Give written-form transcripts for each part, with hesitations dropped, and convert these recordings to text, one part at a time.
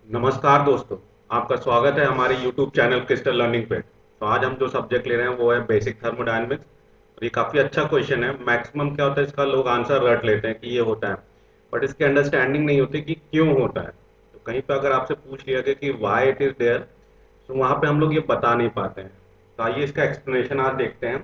नमस्कार दोस्तों। आपका स्वागत है हमारे YouTube चैनल क्रिस्टल लर्निंग पे। तो आज हम जो सब्जेक्ट ले रहे हैं वो है बेसिक थर्मोडायनेमिक्स। और ये काफ़ी अच्छा क्वेश्चन है। मैक्सिमम क्या होता है, इसका लोग आंसर रट लेते हैं कि ये होता है, बट इसकी अंडरस्टैंडिंग नहीं होती कि क्यों होता है। तो कहीं पे अगर आपसे पूछ लिया गया कि वाई इट इज़ देयर, तो वहाँ पे हम लोग ये बता नहीं पाते हैं। तो आइए इसका एक्सप्लेनेशन आज देखते हैं।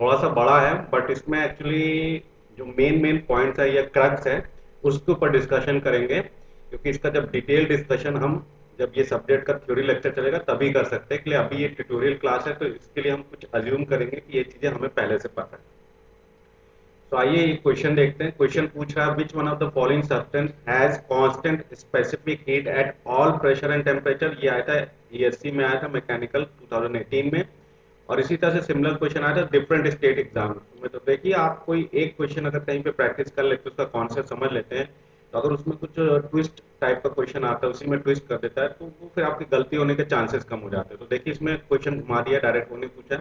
थोड़ा सा बड़ा है, बट इसमें एक्चुअली जो मेन मेन पॉइंट्स है या क्रक्स है, उसके ऊपर डिस्कशन करेंगे। क्योंकि इसका जब डिटेल डिस्कशन हम, जब ये सब्जेक्ट का थ्योरी लेक्चर चलेगा तभी कर सकते हैं। इसलिए अभी ये ट्यूटोरियल क्लास है, तो इसके लिए हम कुछ अज्यूम करेंगे कि ये चीजें हमें पहले से पता है। तो आइए ये क्वेश्चन देखते हैं। क्वेश्चन पूछ रहा है, which one of the following substance has constant specific heat at all pressure and temperature. ये आया था ईएससी में, आया था मैकेनिकल 2018 में। और इसी तरह से सिमिलर क्वेश्चन आया था डिफरेंट स्टेट एग्जाम में। तो देखिए, आप कोई एक क्वेश्चन अगर कहीं पे प्रैक्टिस कर लेते हैं, उसका कॉन्सेप्ट समझ लेते हैं, तो अगर उसमें कुछ ट्विस्ट टाइप का क्वेश्चन आता है, उसी में ट्विस्ट कर देता है, तो वो फिर आपकी गलती होने के चांसेस कम हो जाते हैं। तो देखिए, इसमें क्वेश्चन घुमा दिया, डायरेक्ट वो नहीं पूछा।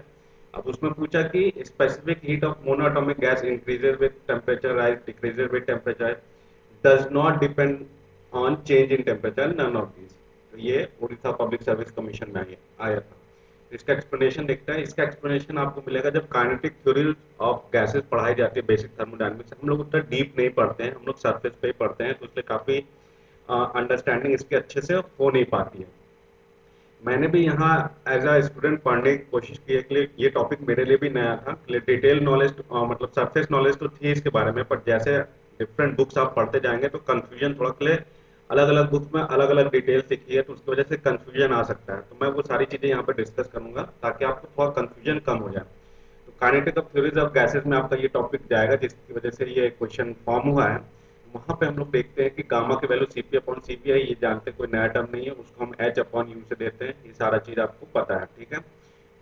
अब उसमें पूछा कि specific heat of monoatomic gas increases with temperature rise, decreases with temperature, does not depend on change in temperature, none of these. तो ये उड़ीसा पब्लिक सर्विस कमीशन में आया था। इसका एक्सप्लेनेशन देखते हैं। इसका एक्सप्लेनेशन आपको मिलेगा जब काइनेटिक थ्योरी ऑफ गैसेस पढ़ाई जाती है बेसिक थर्मोडायनेमिक्स। हम लोग उतना डीप नहीं पढ़ते हैं, हम लोग सरफेस पे ही पढ़ते हैं, तो इसलिए काफ़ी अंडरस्टैंडिंग इसकी अच्छे से हो नहीं पाती है। मैंने भी यहाँ एज अ स्टूडेंट पढ़ने की कोशिश की है, के लिए ये टॉपिक मेरे लिए भी नया था। डिटेल नॉलेज, मतलब सरफेस नॉलेज तो थी इसके बारे में, पर जैसे डिफरेंट बुक्स आप पढ़ते जाएंगे तो कंफ्यूजन थोड़ा के लिए, अलग अलग बुक्स में अलग अलग डिटेल लिखी है, तो उसकी वजह से कंफ्यूजन आ सकता है। तो मैं वो सारी चीज़ें यहाँ पर डिस्कस करूंगा ताकि आपको थोड़ा कंफ्यूजन कम हो जाए। तो kinetic of theories of gases में आपका ये टॉपिक जाएगा, जिसकी वजह से ये क्वेश्चन फॉर्म हुआ है। वहाँ पे हम लोग देखते हैं कि गामा की वैल्यू सीपी अपॉन सीपी है, ये जानते हैं, कोई नया टर्म नहीं है, उसको हम एच अपॉन यू से देते हैं। ये सारा चीज़ आपको पता है, ठीक है।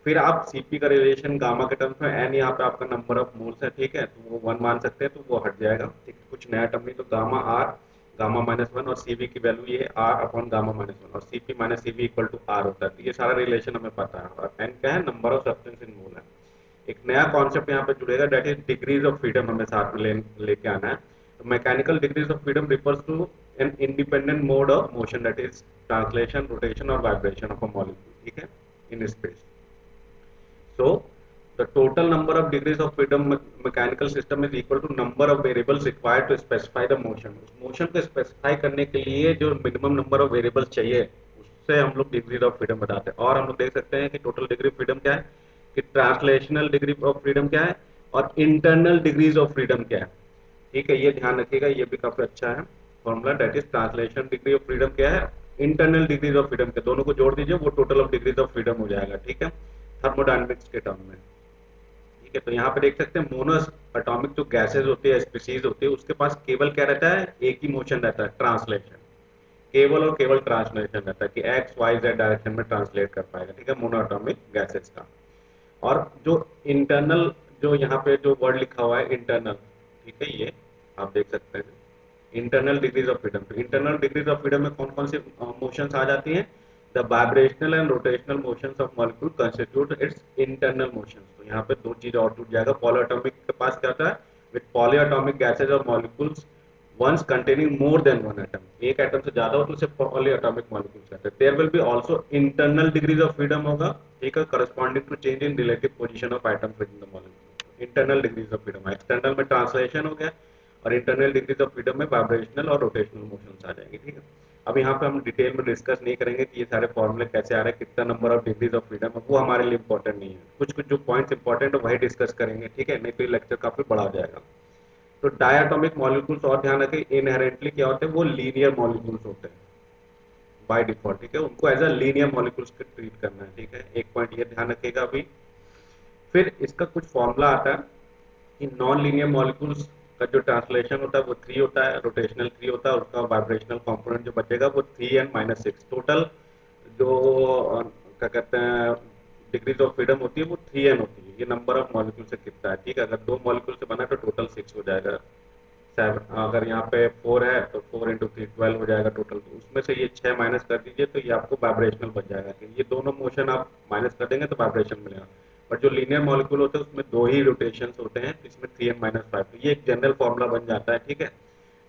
फिर आप सीपी का रिलेशन गामा के टर्म्स में, एन यहाँ पे आपका नंबर ऑफ मोल्स है, ठीक है, तो वो वन मान सकते हैं, तो वो हट जाएगा, ठीक है, कुछ नया टर्म नहीं। तो gamma R, gamma minus one, और सीवी की वैल्यू ये है R upon gamma minus one, और CP minus CV equal to R होता है। तो ये सारा रिलेशन हमें पता है। और एन क्या है, number of substance in mole है। एक नया कॉन्सेप्ट यहाँ पे जुड़ेगा, that is degrees of freedom, हमें साथ में लेके आना है। तो mechanical degrees of freedom refers to an independent mode of motion, that is translation, rotation और वाइब्रेशन ऑफ अ मॉलिक्यूल, ठीक है, in space. So the total number of degrees of freedom mechanical system is equal to number of variables required to specify the motion. उस motion को specify करने के लिए जो minimum number of variables चाहिए, उससे हम लोग डिग्री ऑफ फ्रीडम बताते हैं। और हम लोग देख सकते हैं कि टोटल डिग्री ऑफ फ्रीडम क्या है, कि ट्रांसलेशनल डिग्री ऑफ फ्रीडम क्या है, और इंटरनल डिग्रीज ऑफ फ्रीडम क्या है। ठीक है, ये ध्यान रखिएगा, ये भी काफी अच्छा है formula. That is translation degree of freedom क्या है, इंटरनल डिग्रीज ऑफ फ्रीडम के, दोनों को जोड़ दीजिए, वो total of degrees of freedom हो जाएगा, ठीक है, थर्मोडायनेमिक्स के टर्म में। ठीक है, तो यहाँ पे देख सकते हैं मोनो एटॉमिक जो गैसेज होती है, स्पीसीज होती है, उसके पास केवल क्या रहता है, एक ही मोशन रहता है, ट्रांसलेशन। केवल और केवल ट्रांसलेशन रहता है कि एक्स वाई जेड डायरेक्शन में ट्रांसलेट कर पाएगा, ठीक है, मोनो एटॉमिक गैसेज का। और जो इंटरनल, जो यहाँ पे जो वर्ड लिखा हुआ है इंटरनल, ठीक है, ये आप देख सकते हैं इंटरनल डिग्रीज ऑफ फ्रीडम। तो इंटरनल डिग्रीज ऑफ फ्रीडम में कौन कौन सी मोशंस आ जाती हैं, the vibrational and rotational motions of molecule constitute it's internal motions. तो यहाँ पे दो चीज और टूट जाएगा। पॉलीएटॉमिक के पास क्या होता है, विद पॉलीएटॉमिक गैसेज और molecules ones containing more than one atom, एक एटम से ज्यादा हो तो उसे पॉलीएटॉमिक मॉलिक्यूल्स कहते हैं। There will be also internal degrees of freedom होगा, ठीक है, corresponding to change in relative position of atoms within the molecule. Internal degrees of freedom, external में ट्रांसलेशन हो गया, और इंटरनल डिग्रीज ऑफ फ्रीडम में वाइब्रेशनल और rotational motions आ जाएंगे, ठीक है। अब यहाँ पे हम डिटेल में डिस्कस नहीं करेंगे कि ये सारे फॉर्मूले कैसे आ रहे हैं, कितना number of degrees of freedom है, वो हमारे लिए इंपॉर्टेंट नहीं है। कुछ कुछ जो पॉइंट्स इंपॉर्टेंट है वही डिस्कस करेंगे, ठीक है, नहीं तो ये लेक्चर काफी बड़ा हो जाएगा। तो डायटोमिक मॉलिक्यूल्स, और ध्यान रखें, इनहेरेंटली क्या होते हैं, वो लीनियर मॉलिक्यूल्स होते हैं बाय डिफॉल्ट, ठीक है, उनको as a linear molecules treat करना है, ठीक है, एक पॉइंट ये ध्यान रखिएगा अभी। फिर इसका कुछ फॉर्मूला आता है कि नॉन लीनियर मॉलिक्यूल्स का जो ट्रांसलेशन होता है वो 3 होता है, रोटेशनल 3 होता है, और उसका वाइब्रेशनल कंपोनेंट जो बचेगा वो 3n-6। टोटल जो क्या कहते हैं डिग्रीज ऑफ फ्रीडम होती है वो 3n होती है। ये नंबर ऑफ मॉलिक्यूल से कितना है, ठीक है, अगर दो मॉलिक्यूल से बना तो टोटल 6 हो जाएगा। 7, अगर यहाँ पे 4 है तो 4 इंटू 3 12 हो जाएगा टोटल। तो उसमें से ये 6 माइनस कर दीजिए तो ये आपको वाइब्रेशनल बच जाएगा, कि ये दोनों मोशन आप माइनस कर देंगे तो वाइब्रेशन मिलेगा। और जो लीनियर मॉलिक्यूल होते हैं उसमें दो ही रोटेशन होते हैं, इसमें 3n-5। तो ये एक जनरल फॉर्मूला बन जाता है, ठीक है।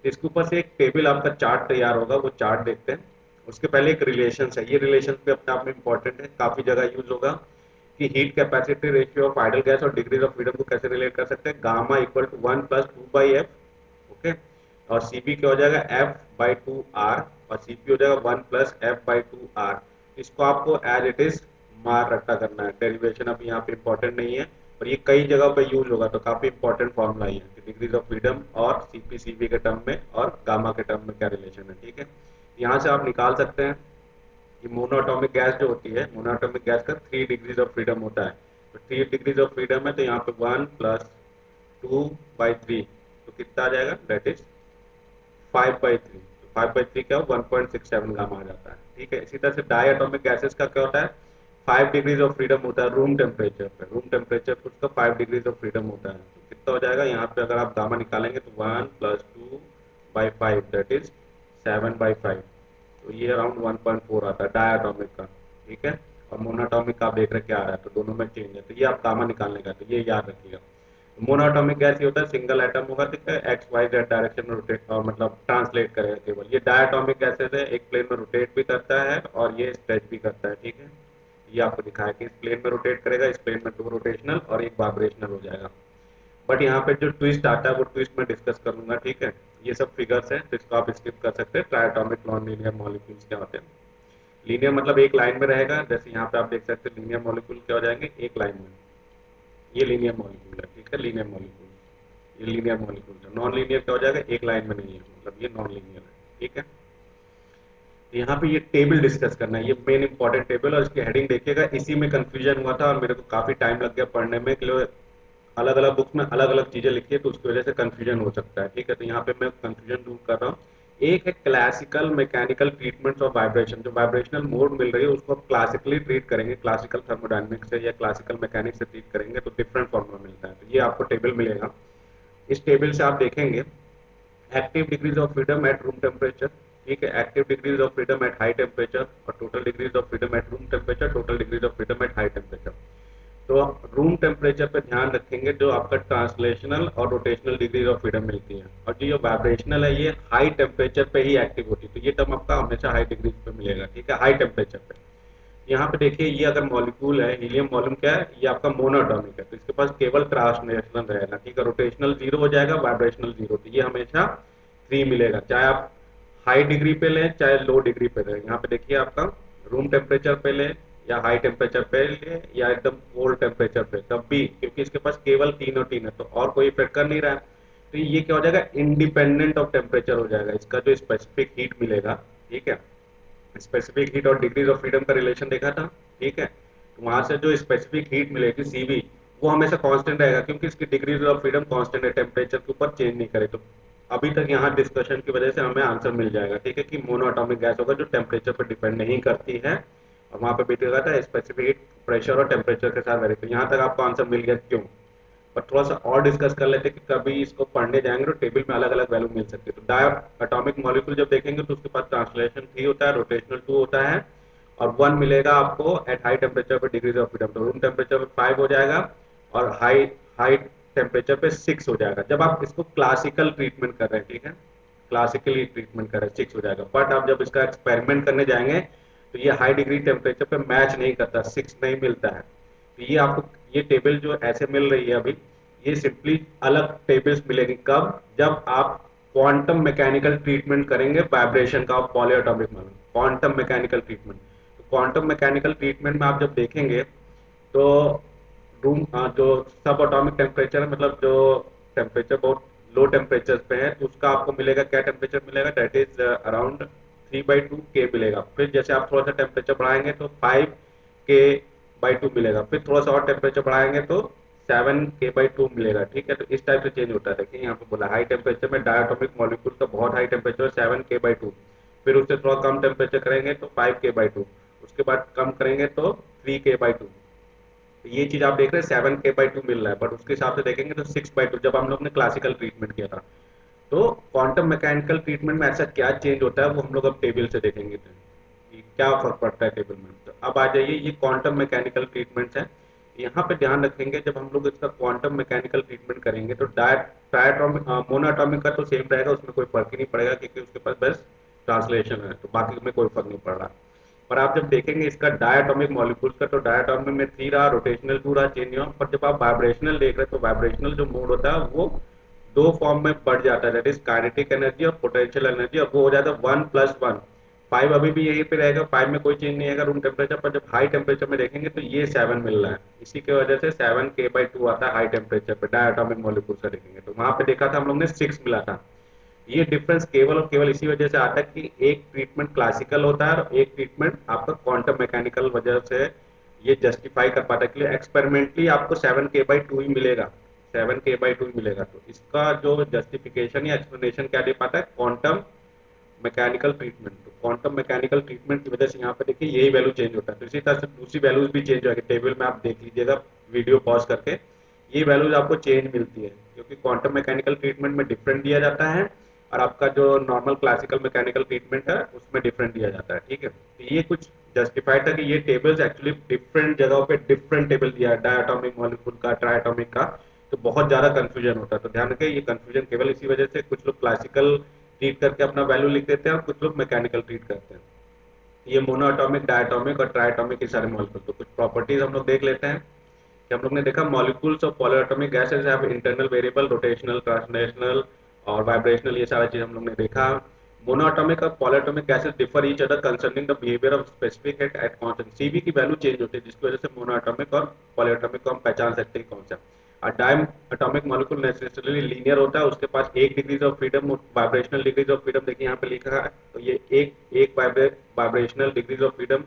इसके ऊपर से एक टेबल आपका चार्ट तैयार होगा, वो चार्ट देखते हैं। उसके पहले एक रिलेशन है, ये रिलेशन भी अपने आप में इंपॉर्टेंट है, काफी जगह यूज होगा कि heat capacity ratio of ideal gas और डिग्रीज ऑफ फ्रीडम को कैसे रिलेट कर सकते हैं, gamma equal to 1+2/f। Okay, और सीपी क्या हो जाएगा, F/2R, और सीपी हो जाएगा 1+F/2R। इसको आपको एज इट इज मार रट्टा करना है, डेरिवेशन अभी यहाँ पे इंपॉर्टेंट नहीं है, और ये कई जगह पे यूज होगा, तो काफी इंपॉर्टेंट फॉर्मूला ही है कि डिग्रीज ऑफ फ्रीडम और सीपी सीवी के टर्म में और गामा के टर्म में क्या रिलेशन है। ठीक है, यहाँ से आप निकाल सकते हैं कि मोनोएटॉमिक गैस जो होती है, मोनोएटॉमिक गैस का 3 डिग्रीज ऑफ फ्रीडम होता है। तो 3 डिग्रीज ऑफ फ्रीडम है, तो यहाँ पे 1+2/3, तो कितना आ जाएगा, दैट इज 5/3। तो 5/3 क्या हो, 1.67 ग्राम आ जाता है। ठीक है, इसी तरह से डाई एटॉमिक गैसेस का क्या होता है, 5 डिग्रीज ऑफ फ्रीडम होता है रूम टेम्परेचर पे, रूम टेम्परेचर पे उसका 5 डिग्रीज ऑफ फ्रीडम होता है। तो कितना हो जाएगा, यहाँ पे अगर आप गामा निकालेंगे तो 1+2/5 दैट इज 7/5। तो ये अराउंड 1.4 आता है डायटोमिक का। ठीक है, और मोनोटॉमिक का आप देख रहे हैं क्या आ रहा है, तो दोनों में चेंज है, तो ये आप गामा निकालने का, तो ये याद रखिएगा। मोनोटॉमिक गैस ये होता है सिंगल एटम होगा, ठीक है, एक्स वाई जेड डायरेक्शन में रोटेट, मतलब ट्रांसलेट करेगा केवल। ये डायटोमिक गैसेज है, एक प्लेन में रोटेट भी करता है और ये स्ट्रेच भी करता है। ठीक है, ये आपको दिखाया कि इस प्लेन में रोटेट करेगा, इस प्लेन में 2 रोटेशनल और एक वाइब्रेशनल हो जाएगा। बट यहाँ पे जो ट्विस्ट आता है वो ट्विस्ट मैं डिस्कस करूंगा। ठीक है, ये सब फिगर्स है, तो इसको आप स्किप कर सकते हैं। ट्राइटोमिक नॉन लीनियर मॉलिक्यूल्स क्या होते हैं, लीनियर मतलब एक लाइन में रहेगा, जैसे यहाँ पे आप देख सकते हैं लीनियर मॉलिक्यूल क्या हो जाएंगे, एक लाइन में, ये लीनियर मॉलिक्यूल है। ठीक है, लीनियर मॉलिक्यूल, ये लीनियर मॉलिक्यूल है। नॉन लीनियर क्या हो जाएगा, एक लाइन में नहीं है, मतलब ये नॉन लीनियर है। ठीक है, यहाँ पे ये टेबल डिस्कस करना है, ये मेन इंपॉर्टेंट टेबल, और इसकी हेडिंग देखिएगा, इसी में कंफ्यूजन हुआ था और मेरे को काफी टाइम लग गया पढ़ने में, कि अलग अलग बुक्स में अलग अलग चीजें लिखी है, तो उसकी वजह से कंफ्यूजन हो सकता है। ठीक है, तो यहाँ पे मैं कंफ्यूजन दूर कर रहा हूँ। एक है classical mechanical treatments of vibration, जो वाइब्रेशनल मोड मिल रही है उसको आप क्लासिकली ट्रीट करेंगे, क्लासिकल थर्मोडायनेमिक्स से या क्लासिकल मैकेनिक्स से ट्रीट करेंगे तो डिफरेंट फॉर्मूला मिलता है, तो ये आपको टेबल मिलेगा। इस टेबल से आप देखेंगे active degrees of freedom at room temperature. ठीक है, active degrees of freedom at high temperature और total degrees of freedom at room temperature, total degrees of freedom at high temperature. तो रूम टेम्परेचर पे ध्यान रखेंगे, जो आपका ट्रांसलेशनल और रोटेशनल डिग्रीज ऑफ फ्रीडम मिलती है, और जो ये वाइब्रेशनल है ये हाई टेम्परेचर पे ही एक्टिव होती है, तो ये टर्म आपका हमेशा हाई डिग्रीज पे मिलेगा। ठीक है, हाई टेम्परेचर पे। यहाँ पे देखिए, ये अगर मॉलिक्यूल है, हीलियम मॉलिक्यूल क्या है, ये आपका मोनोटॉमिक है, तो इसके पास केवल ट्रांसलेशनल रहेगा। ठीक है, रोटेशनल 0 हो जाएगा, वाइब्रेशनल 0, तो ये हमेशा 3 मिलेगा, चाहे आप हाई डिग्री पे लें चाहे लो डिग्री पे लें। यहाँ पे देखिए आपका रूम टेम्परेचर पे लें या हाई टेम्परेचर पे लें या एकदम कोल्ड टेम्परेचर पे, तब भी क्योंकि इसके पास केवल 3 और 3 है, तो और कोई इफेक्ट कर नहीं रहा है, तो ये क्या हो जाएगा, इंडिपेंडेंट ऑफ टेम्परेचर हो जाएगा, इसका जो स्पेसिफिक हीट मिलेगा। ठीक है, स्पेसिफिक हीट और डिग्रीज ऑफ फ्रीडम का रिलेशन देखा था। ठीक है, तो वहां से जो स्पेसिफिक हीट मिलेगी सीवी, वो हमेशा कांस्टेंट रहेगा, क्योंकि इसकी डिग्रीज ऑफ फ्रीडम कांस्टेंट है, टेम्परेचर के ऊपर चेंज नहीं करे। तो अभी तक यहाँ डिस्कशन की वजह से हमें आंसर मिल जाएगा। ठीक है, कि मोनोएटॉमिक गैस होगा जो टेम्परेचर पर डिपेंड नहीं करती है, और वहां पे भी देखा था स्पेसिफिक प्रेशर और टेम्परेचर के साथ वेरी। तो यहाँ तक आपको आंसर मिल गया क्यों। पर थोड़ा सा और डिस्कस कर लेते हैं कि कभी इसको पढ़ने जाएंगे तो टेबल में अलग अलग वैल्यू मिल सकती है। तो डाई एटॉमिक मॉलिक्यूल जब देखेंगे तो उसके पास ट्रांसलेशन 3 होता है, रोटेशनल 2 होता है, और 1 मिलेगा आपको एट हाई टेम्परेचर पे डिग्रीज ऑफ फ्रीडम। तो रूम टेम्परेचर पे 5 हो जाएगा और हाई हाई टेम्परेचर पे 6 हो जाएगा, जब आप इसको क्लासिकल ट्रीटमेंट कर रहे हैं। ठीक है, क्लासिकली ट्रीटमेंट कर रहे हैं 6 हो जाएगा, बट आप जब इसका एक्सपेरिमेंट करने जाएंगे तो ये हाई डिग्री टेम्परेचर पे मैच नहीं करता, 6 नहीं मिलता है। तो ये आपको, ये टेबल जो ऐसे मिल रही है अभी, ये सिंपली अलग टेबल्स मिलेगी कब, जब आप क्वांटम मैकेनिकल ट्रीटमेंट करेंगे वाइब्रेशन का, पॉलीएटॉमिक में क्वांटम मैकेनिकल ट्रीटमेंट। तो क्वांटम मैकेनिकल ट्रीटमेंट में आप जब देखेंगे तो रूम जो सब एटॉमिक टेम्परेचर है, मतलब जो टेम्परेचर बहुत लो टेम्परेचर पे है, तो उसका आपको मिलेगा क्या टेम्परेचर मिलेगा, दैट इज अराउंड 3/2 के मिलेगा। फिर जैसे आप थोड़ा सा टेम्परेचर बढ़ाएंगे तो 5 के/2 मिलेगा, फिर थोड़ा सा और टेम्परेचर बढ़ाएंगे तो 7 के/2 मिलेगा। ठीक है, तो इस टाइप से चेंज होता है। देखिए यहाँ पे बोला हाई टेम्परेचर में डायटोमिक मॉलिक्यूल का बहुत हाई टेम्परेचर 7 के/2, फिर उससे थोड़ा कम टेम्परेचर करेंगे तो 5 के/2, उसके बाद कम करेंगे तो 3 के/2। तो ये चीज आप देख रहे हैं 7 के/2 मिल रहा है, बट उसके हिसाब से देखेंगे तो 6/2 जब हम लोग ने क्लासिकल ट्रीटमेंट किया था। तो क्वांटम मैकेनिकल ट्रीटमेंट में ऐसा क्या चेंज होता है वो हम लोग अब टेबल से देखेंगे, तो कि क्या फर्क पड़ता है टेबल में। तो अब आ जाइए, ये क्वांटम मैकेनिकल ट्रीटमेंट है। यहाँ पे ध्यान रखेंगे, जब हम लोग इसका क्वांटम मैकेनिकल ट्रीटमेंट करेंगे तो डायटोमिक मोनोएटॉमिक का तो सेम रहेगा, उसमें कोई फर्क ही नहीं पड़ेगा, क्योंकि उसके पास बस ट्रांसलेशन है, तो बाकी में कोई फर्क नहीं पड़ रहा। पर आप जब देखेंगे इसका डायटोमिक मॉलिक्यूल्स का, तो डायटोमिक में 3 रहा, रोटेशनल 2 रहा, चेंज हुआ। पर जब आप वाइब्रेशनल देख रहे हैं तो वाइब्रेशनल जो मोड होता है वो दो फॉर्म में बढ़ जाता है, दैट इज काइनेटिक एनर्जी और पोटेंशियल एनर्जी, और वो हो जाता है 1+1। 5 अभी भी यहीं पे रहेगा, 5 में कोई चेंज नहीं आएगा रूम टेम्परेचर पर। जब हाई टेम्परेचर में देखेंगे तो ये 7 मिल रहा है, इसी की वजह से 7K/2 आता है हाई टेम्परेचर पे। डायटोमिक मॉलिक्यूल्स का देखेंगे तो वहां पे देखा था हम लोग ने 6 मिला था। ये डिफरेंस केवल और केवल इसी वजह से आता है कि एक ट्रीटमेंट क्लासिकल होता है और एक ट्रीटमेंट आपका क्वांटम मैकेनिकल वजह से ये जस्टिफाई कर पाता है कि एक्सपेरिमेंटली आपको 7K/2 ही मिलेगा, 7K/2 ही मिलेगा। तो इसका जो जस्टिफिकेशन या एक्सप्लेनेशन क्या दे पाता है, क्वांटम मैकेनिकल ट्रीटमेंट। तो क्वांटम मैकेनिकल ट्रीटमेंट की वजह से यहाँ पे देखिए यही वैल्यू चेंज होता है। तो इसी तरह से दूसरी वैल्यूज भी चेंज होगी, टेबल में आप देख लीजिएगा वीडियो पॉज करके, ये वैल्यूज आपको चेंज मिलती है क्योंकि क्वांटम मैकेनिकल ट्रीटमेंट में डिफरेंट दिया जाता है और आपका जो नॉर्मल क्लासिकल मैकेनिकल ट्रीटमेंट है उसमें डिफरेंट दिया जाता है। ठीक है, तो ये कुछ जस्टिफाइड था कि ये टेबल्स एक्चुअली डिफरेंट जगहों पे डिफरेंट टेबल दिया है, डायटोमिक मॉलिक्यूल का, ट्राइटोमिक का। तो बहुत ज्यादा कंफ्यूजन होता है, तो ध्यान रखिए ये कंफ्यूजन केवल इसी वजह से कुछ लोग क्लासिकल ट्रीट करके अपना वैल्यू लिख देते हैं और कुछ लोग मैकेनिकल ट्रीट करते हैं। ये मोनोएटॉमिक, डायटोमिक और ट्राइटोमिक के सारे मॉलिक्यूल। तो कुछ प्रॉपर्टीज हम लोग देख लेते हैं कि हम लोग ने देखा molecules of polyatomic gases have internal variable, rotational, translational और वाइब्रेशनल, ये सारा चीज हम लोग ने देखा। मोनोएटॉमिक और polyatomic gases differ each other concerning the behaviour of specific at constant. CB की वैल्यू चेंज होती है जिसकी वजह से मोनोएटॉमिक और पॉलीएटॉमिक को हम पहचान सकते हैं कौन सा। और डायम एटॉमिक मॉलिक्यूल नेसेसरली लीनियर होता है, उसके पास एक degrees of freedom, vibrational degrees of freedom देखिए यहाँ पे लिखा है। तो ये एक एक वाइब्रेशनल डिग्रीज ऑफ फ्रीडम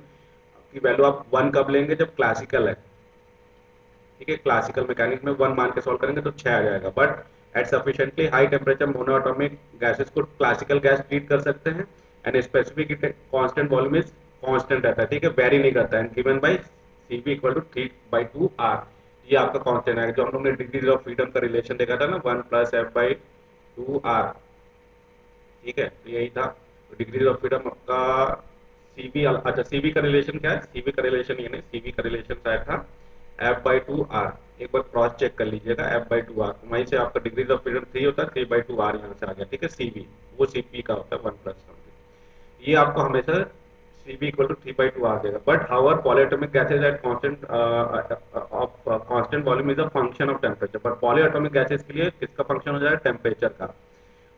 की वैल्यू आप 1 कब लेंगे, जब क्लासिकल है। ठीक है, क्लासिकल मैकेनिक्स में 1 मान के सॉल्व करेंगे तो 6 आ जाएगा। But at sufficiently high temperature monoatomic gases को क्लासिकल गैस ट्रीट कर सकते हैं and specific constant volume is constant रहता है। ठीक है, वेरी नहीं करता है, given by Cp equal to 3/2R। ये आपका कांस्टेंट है, जो हम लोग ने डिग्रीज ऑफ फ्रीडम का रिलेशन देखा था ना, 1+F/2R। ठीक है, तो यही था डिग्रीज ऑफ फ्रीडम आपका। सीबी, अच्छा सीबी का रिलेशन क्या है, सीबी का रिलेशन ये नहीं, सीबी का रिलेशन शायद था F/2R। एक बार क्रॉस चेक कर लीजिएगा, F/2R वहीं से आपका डिग्रीज ऑफ फ्रीडम 3 होता है, 3/2R यहाँ से आ गया। ठीक है, सीबी वो सीपी का होता है 1+ समथिंग। ये आपको हमेशा Cb इक्वल टू 3/2R देगा। But however polyatomic gases at constant of constant volume is a function of temperature. पर पॉलीएटॉमिक गैसेज के लिए किसका फंक्शन हो जाएगा, टेम्परेचर का।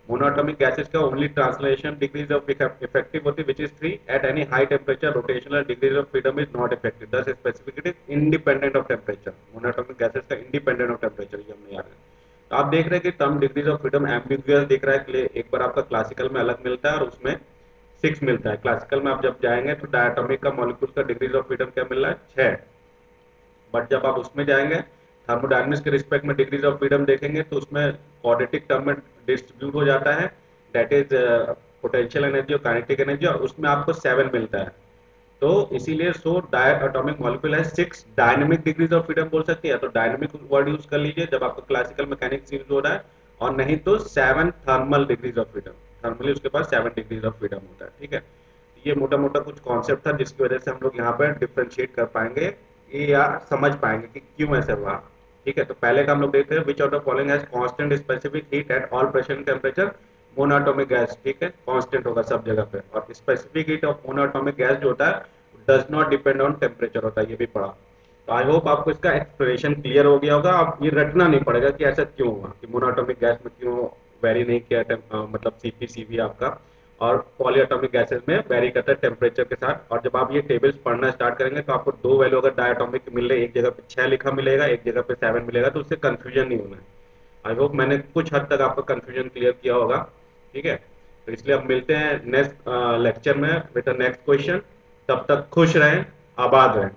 मोनोएटॉमिक गैसेस का only translation degrees of effective होती है, which is 3 at any high temperature, rotational degrees of freedom is not effective, thus specific is independent of temperature. Monoatomic gases का इंडिपेंडेंट ऑफ टेम्परेचर, ये हमने याद है। तो आप देख रहे हैं कि term degrees of freedom ambiguous दिख रहा है, एक बार आपका क्लासिकल में अलग मिलता है और उसमें 6 मिलता है। क्लासिकल में आप जब जाएंगे तो डायटोमिक का मॉलिक्यूल का डिग्रीज ऑफ फ्रीडम क्या मिल रहा है, 6। बट जब आप उसमें जाएंगे थर्मोडायनेमिक्स के रिस्पेक्ट में डिग्रीज ऑफ फ्रीडम देखेंगे तो उसमें क्वाड्रेटिक टर्म में डिस्ट्रीब्यूट हो जाता है, दैट इज पोटेंशियल एनर्जी और काइनेटिक एनर्जी, और उसमें आपको 7 मिलता है। तो इसीलिए सो डायटोमिक मॉलिक्यूल है 6 डायनेमिक डिग्रीज ऑफ फ्रीडम बोल सकते हैं, तो डायनेमिक वर्ड यूज कर लीजिए जब आपको क्लासिकल मैकेनिक्स यूज हो रहा है, और नहीं तो 7 thermal degrees of freedom. Thermally उसके पास 7 डिग्रीज ऑफ फ्रीडम होता है। ठीक है, ये मोटा मोटा कुछ कॉन्सेप्ट था जिसकी वजह से हम लोग यहाँ पर डिफ्रेंशिएट कर पाएंगे ये, या समझ पाएंगे कि क्यों ऐसा हुआ। ठीक है, तो पहले का हम लोग देखते हैं, which of the following has constant specific heat at all pressure and temperature. Monoatomic gas, ठीक है, कांस्टेंट होगा सब जगह पे, और specific heat of monoatomic gas जो होता है does not depend on temperature होता है, ये भी पढ़ा। तो आई होप आपको इसका एक्सप्लेनेशन क्लियर हो गया होगा। आप ये रटना नहीं पड़ेगा कि ऐसा क्यों हुआ, कि मोनोएटॉमिक गैस में क्यों वेरी नहीं किया मतलब सीपी आपका, और पॉलीएटॉमिक गैसेस में वेरी करता है टेम्परेचर के साथ। और जब आप ये टेबल्स पढ़ना स्टार्ट करेंगे तो आपको दो वैल्यू अगर डायटोमिक मिल रहे, एक जगह पे 6 लिखा मिलेगा, एक जगह पे 7 मिलेगा, तो उससे कंफ्यूजन नहीं होना है। आई होप मैंने कुछ हद तक आपका कंफ्यूजन क्लियर किया होगा। ठीक है, तो इसलिए अब मिलते हैं नेक्स्ट लेक्चर में विद द नेक्स्ट क्वेश्चन। तब तक खुश रहें, आबाद रहें।